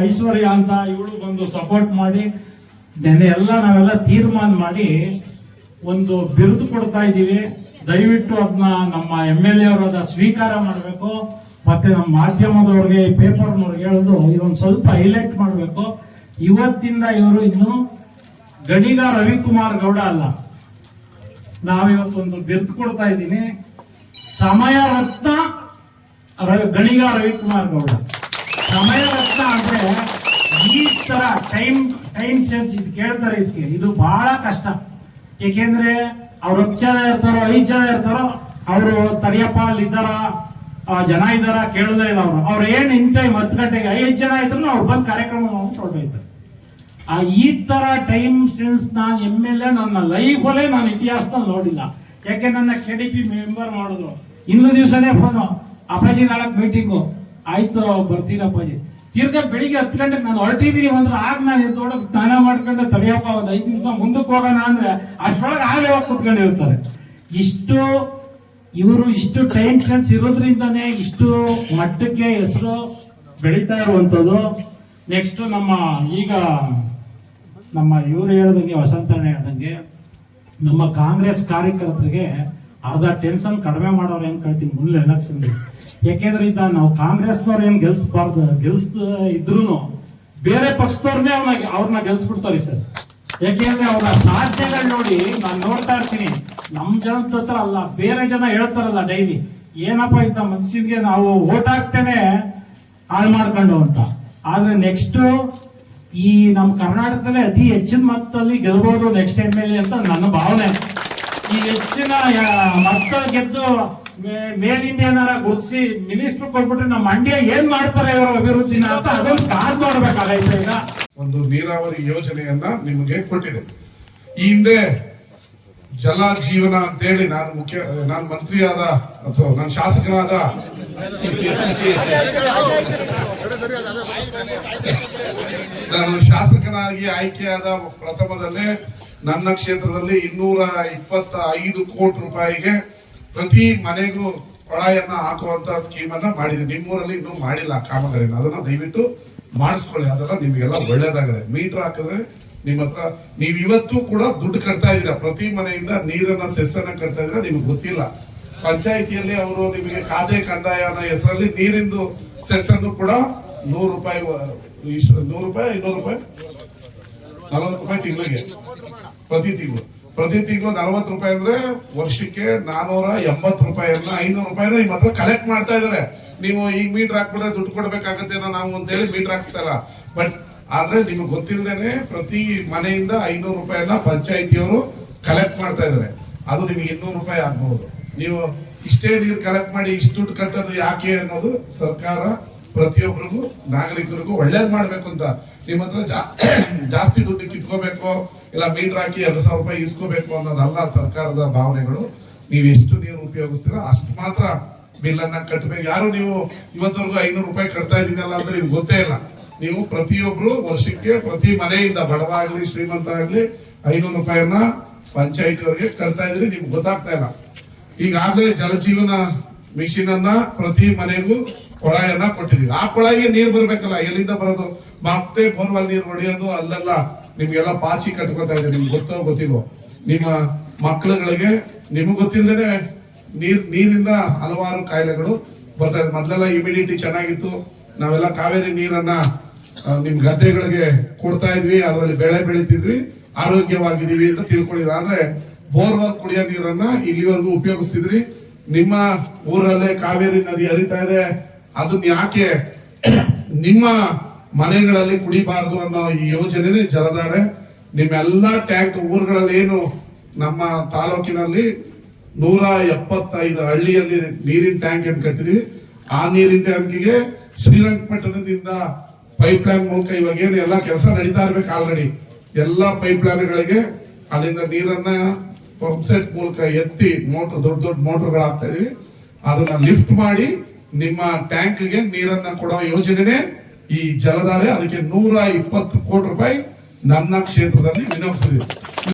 ಐಶ್ವರ್ಯ ಅಂತ ಇವಳು ಬಂದು ಸಪೋರ್ಟ್ ಮಾಡಿ ಎಲ್ಲ ನಾವೆಲ್ಲ ತೀರ್ಮಾನ ಮಾಡಿ ಒಂದು ಬಿರುದು ಕೊಡ್ತಾ ಇದ್ದೀವಿ. ದಯವಿಟ್ಟು ಅದನ್ನ ನಮ್ಮ MLA ಅವರು ಸ್ವೀಕಾರ ಮಾಡಬೇಕು. ಮತ್ತೆ ನಮ್ಮ ಮಾಧ್ಯಮದವ್ರಿಗೆ, ಪೇಪರ್ನವ್ರಿಗೆ ಹೇಳೋದು ಇದೊಂದು ಸ್ವಲ್ಪ ಹೈಲೈಟ್ ಮಾಡಬೇಕು. ಇವತ್ತಿಂದ ಇವರು ಇನ್ನು ಗಣಿಗ ರವಿಕುಮಾರ್ ಗೌಡ ಅಲ್ಲ, ನಾವಿವತ್ತೊಂದು ಬಿರುದು ಕೊಡ್ತಾ ಇದ್ದೀನಿ, ಸಮಯ ರತ್ನ ಗಣಿಗ ರವಿಕುಮಾರ್ ಗೌಡ. ಸಮಯ ರತ್ನ ಅಂದ್ರೆ ಈ ತರ ಟೈಮ್ ಸೆನ್ಸ್ ಇದು ಕೇಳ್ತಾರೆ. ಇದಕ್ಕೆ ಇದು ಬಹಳ ಕಷ್ಟ. ಏಕೆಂದ್ರೆ ಅವ್ರು 10 ಜನ ಇರ್ತಾರೋ 5 ಜನ ಇರ್ತಾರೋ, ಅವರು ತಡಿಯಪ್ಪ ಅಲ್ಲಿ ಇದ್ದಾರ, ಜನ ಇದ್ದಾರ ಕೇಳದೇ ಇಲ್ಲ. ಅವ್ರು ಏನ್ ಇನ್ ಟೈಮ್ 10 ಗಂಟೆಗೆ 5 ಜನ ಇದ್ರು ಅವ್ರು ಬಂದು ಕಾರ್ಯಕ್ರಮ ಹೊರಟೋಯ್ತಾರೆ. ಈ ತರ ಟೈಮ್ ಸೆನ್ಸ್ ನಾನು MLA ನನ್ನ ಲೈಫಲ್ಲೇ ನಾನು ಇತಿಹಾಸದಲ್ಲಿ ನೋಡಿಲ್ಲ. ಯಾಕೆ ನನ್ನ KDP ಮೆಂಬರ್ ಮಾಡಿದ್ರು, ಇನ್ನೂ ದಿವಸನೇ ಫೋನು, ಅಪ್ಪಾಜಿ 4 ಮೀಟಿಂಗು ಆಯ್ತು ಬರ್ತೀರಪ್ಪಾಜಿ. ತಿರ್ಗಾ ಬೆಳಿಗ್ಗೆ 10 ಗಂಟೆಗೆ ನಾನು ಹೊರಟಿದ್ದೀನಿ ಅಂದ್ರೆ ಆಗ ನಾನು ಎದ್ದೋಡಕ್ ಸ್ನಾನ ಮಾಡ್ಕೊಂಡು ತಡೆಯಪ್ಪ ಒಂದು 5 ನಿಮಿಷ ಮುಂದಕ್ಕೆ ಹೋಗೋಣ ಅಂದ್ರೆ ಅಷ್ಟೊಳಗೆ ಆಗಲೇ ಹೋಗಿ ಕುತ್ಕೊಂಡಿರ್ತಾರೆ. ಇಷ್ಟು ಟೈಮ್ ಸೆನ್ಸ್ ಇರೋದ್ರಿಂದಾನೇ ಇಷ್ಟು ಮಟ್ಟಕ್ಕೆ ಹೆಸರು ಬೆಳೀತಾ ಇರುವಂಥದ್ದು. ನೆಕ್ಸ್ಟ್ ನಮ್ಮ ಇವರು ಹೇಳ್ದಂಗೆ, ವಸಂತಣ್ಣ ಹೇಳ್ದಂಗೆ, ನಮ್ಮ ಕಾಂಗ್ರೆಸ್ ಕಾರ್ಯಕರ್ತರಿಗೆ ಅರ್ಧ ಟೆನ್ಷನ್ ಕಡಿಮೆ ಮಾಡೋರು ಏನ್ ಕಳ್ತೀವಿ ಮುಂದೆ ಎಲೆಕ್ಷನ್. ಯಾಕೆಂದ್ರೆ ನಾವು ಕಾಂಗ್ರೆಸ್ನವ್ರು ಏನ್ ಇದ್ರು ಬೇರೆ ಪಕ್ಷದವ್ರನ್ನೇ ಅವ್ರನ್ನ ಗೆಲ್ಸ್ಬಿಡ್ತಾರೆ ಸರ್. ಯಾಕೆಂದ್ರೆ ಅವ್ರ ಸಾಧನೆಗಳು ನೋಡಿ ನಾನು ನೋಡ್ತಾ ಇರ್ತೀನಿ. ನಮ್ ಜನದ ಹತ್ರ ಅಲ್ಲ, ಬೇರೆ ಜನ ಹೇಳ್ತಾರಲ್ಲ ಡೈಲಿ, ಏನಪ್ಪ ಇಂಥ ಮನುಷ್ಯನ್ಗೆ ನಾವು ಓಟ್ ಹಾಕ್ತೇನೆ ಹಾಳು ಮಾಡ್ಕೊಂಡು ಅಂತ. ಆದ್ರೆ ನೆಕ್ಸ್ಟ್ ಈ ನಮ್ಮ ಕರ್ನಾಟಕದಲ್ಲಿ ಅತಿ ಹೆಚ್ಚಿನ ಮಟ್ಟದಲ್ಲಿ ಗೆಲ್ಬಹುದು ನೆಕ್ಸ್ಟ್ MLA ಅಂತ ನನ್ನ ಭಾವನೆ. ಈ ಹೆಚ್ಚಿನ ಮಕ್ಕಳು ಗೆದ್ದು ಮೇಲಿಂದ ಏನಾರ ಗುರ್ಸಿ ಮಿನಿಸ್ಟರ್ ಕೊಟ್ಬಿಟ್ರೆ ನಮ್ಮ ಮಂಡ್ಯ ಏನ್ ಮಾಡ್ತಾರೆ ಇವರ ಅಭಿವೃದ್ಧಿನ ಅಂತ ಅದನ್ನು ಕಾದ್ ನೋಡ್ಬೇಕಾಗೈತೆ. ಈಗ ಒಂದು ನೀರಾವರಿ ಯೋಜನೆಯನ್ನ ನಿಮಗೆ ಕೊಟ್ಟಿದೆ. ಈ ಹಿಂದೆ ಜಲ ಜೀವನ ಅಂತೇಳಿ ನಾನು ಮಂತ್ರಿಯಾದ ಅಥವಾ ನಾನು ಶಾಸಕನಾದ ನಾನು ಶಾಸಕನಾಗಿ ಆಯ್ಕೆಯಾದ ಪ್ರಥಮದಲ್ಲೇ ನನ್ನ ಕ್ಷೇತ್ರದಲ್ಲಿ 225 ಕೋಟಿ ರೂಪಾಯಿಗೆ ಪ್ರತಿ ಮನೆಗೂ ಕೊಳಾಯನ್ನ ಹಾಕುವಂತ ಸ್ಕೀಮ್ ಅನ್ನ ಮಾಡಿದೆ. ನಿಮ್ಮೂರಲ್ಲಿ ಇನ್ನೂ ಮಾಡಿಲ್ಲ ಕಾಮಗಾರಿನ, ಅದನ್ನ ದಯವಿಟ್ಟು ಮಾಡಿಸ್ಕೊಳ್ಳಿ. ಅದೆಲ್ಲ ನಿಮ್ಗೆಲ್ಲ ಒಳ್ಳೇದಾಗಿದೆ. ಮೀಟರ್ ಹಾಕಿದ್ರೆ ನಿಮ್ಮ ಹತ್ರ ನೀವು ಇವತ್ತು ಕೂಡ ದುಡ್ಡು ಕಟ್ತಾ ಇದ್ದೀರಾ, ಪ್ರತಿ ಮನೆಯಿಂದ ನೀರನ್ನ ಸೆಸ್ಸನ್ನ ಕಟ್ತಾ ಇದ್ದೀರಾ. ನಿಮ್ಗೆ ಗೊತ್ತಿಲ್ಲ, ಪಂಚಾಯಿತಿಯಲ್ಲಿ ಅವರು ನಿಮಗೆ ಖಾತೆ ಕಂದಾಯ ಅನ್ನೋ ಹೆಸರಲ್ಲಿ ನೀರಿಂದು ಸೆಸ್ಸನ್ನು ಕೂಡ 100 ರೂಪಾಯಿ 200 ರೂಪಾಯಿ 40 ರೂಪಾಯಿ ತಿಂಗಳಿಗೆ, ಪ್ರತಿ ತಿಂಗಳು 40 ರೂಪಾಯಿ ಅಂದ್ರೆ ವರ್ಷಕ್ಕೆ 480 ರೂಪಾಯಿಯನ್ನ 500 ರೂಪಾಯಿನ ನಿಮ್ಮ ಹತ್ರ ಕಲೆಕ್ಟ್ ಮಾಡ್ತಾ ಇದಾರೆ. ನೀವು ಈಗ ಮೀಟರ್ ಹಾಕ್ಬಿಟ್ರೆ ದುಡ್ಡು ಕೊಡ್ಬೇಕಾಗತ್ತೆ ನಾವು ಅಂತ ಹೇಳಿ ಮೀಟರ್ ಹಾಕ್ಸ್ತಾ ಇಲ್ಲ. ಬಟ್ ಆದ್ರೆ ನಿಮ್ಗೆ ಗೊತ್ತಿಲ್ಲದೇನೆ ಪ್ರತಿ ಮನೆಯಿಂದ 500 ರೂಪಾಯಿನ ಪಂಚಾಯಿತಿಯವರು ಕಲೆಕ್ಟ್ ಮಾಡ್ತಾ ಇದಾರೆ. ಅದು ನಿಮ್ಗೆ 200 ರೂಪಾಯಿ ಆಗ್ಬಹುದು. ನೀವು ಇಷ್ಟೇ ನೀರು ಕಲೆಕ್ಟ್ ಮಾಡಿ ಇಷ್ಟು ದುಡ್ಡು ಕಟ್ಟೋದು ಯಾಕೆ ಅನ್ನೋದು ಸರ್ಕಾರ ಪ್ರತಿಯೊಬ್ಬರಿಗೂ ನಾಗರಿಕರಿಗೂ ಒಳ್ಳೇದ್ ಮಾಡ್ಬೇಕು ಅಂತ. ನಿಮ್ಮ ಹತ್ರ ಜಾಸ್ತಿ ದುಡ್ಡು ಕಿತ್ಕೋಬೇಕು, ಇಲ್ಲ ಮೀಟರ್ ಹಾಕಿ 2,000 ರೂಪಾಯಿ ಇಸ್ಕೋಬೇಕು ಅನ್ನೋದಲ್ಲ ಸರ್ಕಾರದ ಭಾವನೆಗಳು. ನೀವು ಎಷ್ಟು ನೀರು ಉಪಯೋಗಿಸ್ತೀರಾ ಅಷ್ಟು ಮಾತ್ರ ಬಿಲ್ ಅನ್ನ ಕಟ್ಟಬೇಕು. ಯಾರು ನೀವು ಇವತ್ತವರೆಗೂ 500 ರೂಪಾಯಿ ಕಟ್ತಾ ಇದೀನಲ್ಲ ಅಂದ್ರೆ ನಿಮ್ಗೆ ಗೊತ್ತೇ ಇಲ್ಲ. ನೀವು ಪ್ರತಿಯೊಬ್ರು ವರ್ಷಕ್ಕೆ ಪ್ರತಿ ಮನೆಯಿಂದ ಬಡವ ಆಗ್ಲಿ ಶ್ರೀಮಂತ ಆಗ್ಲಿ 500 ರೂಪಾಯಿಯನ್ನ ಪಂಚಾಯತ್ ಅವರಿಗೆ ಕಟ್ತಾ ಇದ್ರಿ, ನಿಮ್ಗೆ ಗೊತ್ತಾಗ್ತಾ ಇಲ್ಲ. ಈಗಾಗಲೇ ಜಲಜೀವನ ಮಿಷಿನ್ ಅನ್ನ ಪ್ರತಿ ಮನೆಗೂ ಕೊಳಾಯನ್ನ ಕೊಟ್ಟಿದೀವಿ. ಆ ಕೊಳಾಯಿಗೆ ನೀರು ಬರ್ಬೇಕಲ್ಲ, ಎಲ್ಲಿಂದ ಬರೋದು? ಮತ್ತೆ ಬೋರ್ವೆಲ್ ನೀರು ಹೊಡೆಯೋದು ಅಲ್ಲೆಲ್ಲ ನಿಮ್ಗೆಲ್ಲ ಪಾಚಿ ಕಟ್ಕೋತಾ ಇದೆ. ನಿಮ್ಗೆ ಗೊತ್ತಿಲ್ವೋ? ನಿಮ್ಮ ಮಕ್ಕಳುಗಳಿಗೆ ನಿಮ್ಗೆ ಗೊತ್ತಿಲ್ಲದೆ ನೀರಿಂದ ಹಲವಾರು ಕಾಯಿಲೆಗಳು ಬರ್ತಾ ಇದೆ. ಮೊದಲೆಲ್ಲ ಇಮ್ಯುನಿಟಿ ಚೆನ್ನಾಗಿತ್ತು, ನಾವೆಲ್ಲ ಕಾವೇರಿ ನೀರನ್ನ ನಿಮ್ ಗದ್ದೆಗಳಿಗೆ ಕೊಡ್ತಾ ಇದ್ವಿ, ಅದರಲ್ಲಿ ಬೆಳೆ ಬೆಳಿತಿದ್ವಿ, ಆರೋಗ್ಯವಾಗಿದ್ದೀವಿ ಅಂತ ತಿಳ್ಕೊಂಡಿದ್ವಿ. ಆದ್ರೆ ಬೋರ್ವೆಲ್ ಕುಡಿಯೋ ನೀರನ್ನ ಇಲ್ಲಿವರೆಗೂ ಉಪಯೋಗಿಸ್ತಿದ್ರಿ. ನಿಮ್ಮ ಊರಲ್ಲೇ ಕಾವೇರಿ ನದಿ ಹರಿತಾ ಇದೆ, ಅದನ್ನ ಯಾಕೆ ನಿಮ್ಮ ಮನೆಗಳಲ್ಲಿ ಕುಡಿಬಾರದು ಅನ್ನೋ ಈ ಯೋಜನೆ ಜಲಧಾರೆ. ನಿಮ್ಮೆಲ್ಲ ಟ್ಯಾಂಕ್ ಊರುಗಳಲ್ಲಿ ಏನು ನಮ್ಮ ತಾಲೂಕಿನಲ್ಲಿ 175 ಹಳ್ಳಿಯಲ್ಲಿ ನೀರಿನ ಟ್ಯಾಂಕ್ ಏನು ಕಟ್ಟಿದೀವಿ, ಆ ನೀರಿನ ಟ್ಯಾಂಕಿಗೆ ಶ್ರೀರಂಗಪಟ್ಟಣದಿಂದ ಪೈಪ್ ಲೈನ್ ಮೂಲಕ ಇವಾಗ ಏನು ಎಲ್ಲ ಕೆಲಸ ನಡೀತಾ ಇರ್ಬೇಕು. ಆಲ್ರೆಡಿ ಎಲ್ಲ ಪೈಪ್ ಲೈನ್ಗಳಿಗೆ ಅಲ್ಲಿಂದ ನೀರನ್ನ ಪಂಪ್ ಸೆಟ್ ಮೂಲಕ ಎತ್ತಿ ದೊಡ್ಡ ಮೋಟರ್ಗಳು ಹಾಕ್ತಾ ಇದೀವಿ. ಅದನ್ನ ಲಿಫ್ಟ್ ಮಾಡಿ ನಿಮ್ಮ ಟ್ಯಾಂಕ್ಗೆ ನೀರನ್ನ ಕೊಡೋ ಯೋಜನೆ ಈ ಜಲಧಾರೆ. ಅದಕ್ಕೆ 120 ಕೋಟಿ ರೂಪಾಯಿ ನನ್ನ ಕ್ಷೇತ್ರದಲ್ಲಿ ವಿನಿಯೋಗಿಸಿದ್ವಿ.